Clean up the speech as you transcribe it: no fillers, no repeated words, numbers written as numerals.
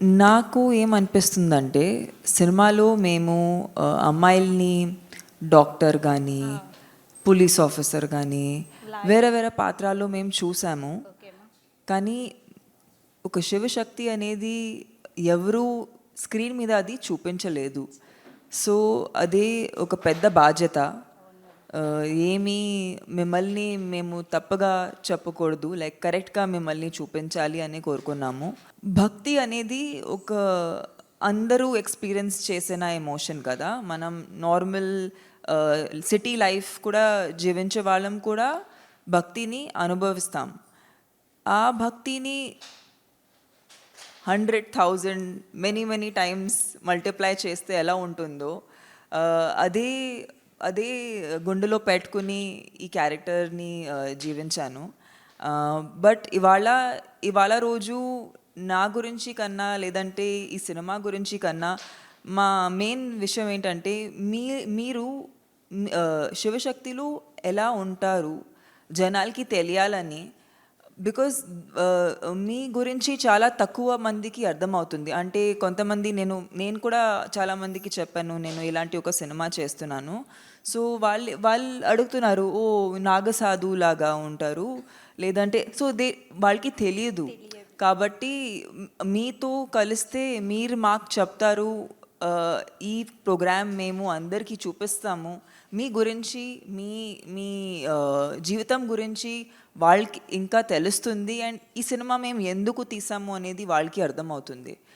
నాకు ఏమనిపిస్తుందంటే, సినిమాలో మేము అమ్మాయిల్ని డాక్టర్ గానీ, పోలీస్ ఆఫీసర్ గానీ, వేరే వేరే పాత్రల్లో మేము చూసాము. కానీ ఒక శివశక్తి అనేది ఎవరూ స్క్రీన్ మీద అది చూపించలేదు. సో అదే ఒక పెద్ద బాధ్యత. ఏమీ మిమ్మల్ని మేము తప్పుగా చెప్పకూడదు, లైక్ కరెక్ట్గా మిమ్మల్ని చూపించాలి అని కోరుకున్నాము. భక్తి అనేది ఒక అందరూ ఎక్స్పీరియన్స్ చేసిన ఎమోషన్ కదా. మనం నార్మల్ సిటీ లైఫ్ కూడా జీవించే వాళ్ళం కూడా భక్తిని అనుభవిస్తాం. ఆ భక్తిని 100,000 మెనీ టైమ్స్ మల్టిప్లై చేస్తే ఎలా ఉంటుందో అదే అదే గుండెలో పెట్టుకుని ఈ క్యారెక్టర్ని జీవించాను. బట్ ఇవాళ రోజు నా గురించి కన్నా, లేదంటే ఈ సినిమా గురించి కన్నా, మా మెయిన్ విషయం ఏంటంటే మీరు శివశక్తిలో ఎలా ఉంటారు జనాలకి తెలియాలని. బికాజ్ మీ గురించి చాలా తక్కువ మందికి అర్థమవుతుంది. అంటే కొంతమంది నేను కూడా చాలామందికి చెప్పాను, నేను ఇలాంటి ఒక సినిమా చేస్తున్నాను. సో వాళ్ళు అడుగుతున్నారు, ఓ నాగసాధు లాగా ఉంటారు, లేదంటే సో వాళ్ళకి తెలియదు. కాబట్టి మీతో కలిస్తే మీరు మాకు చెప్తారు, ఈ ప్రోగ్రామ్ మేము అందరికీ చూపిస్తాము, మీ గురించి మీ మీ జీవితం గురించి వాళ్ళకి ఇంకా తెలుస్తుంది. అండ్ ఈ సినిమా మేము ఎందుకు తీసాము అనేది వాళ్ళకి అర్థమవుతుంది.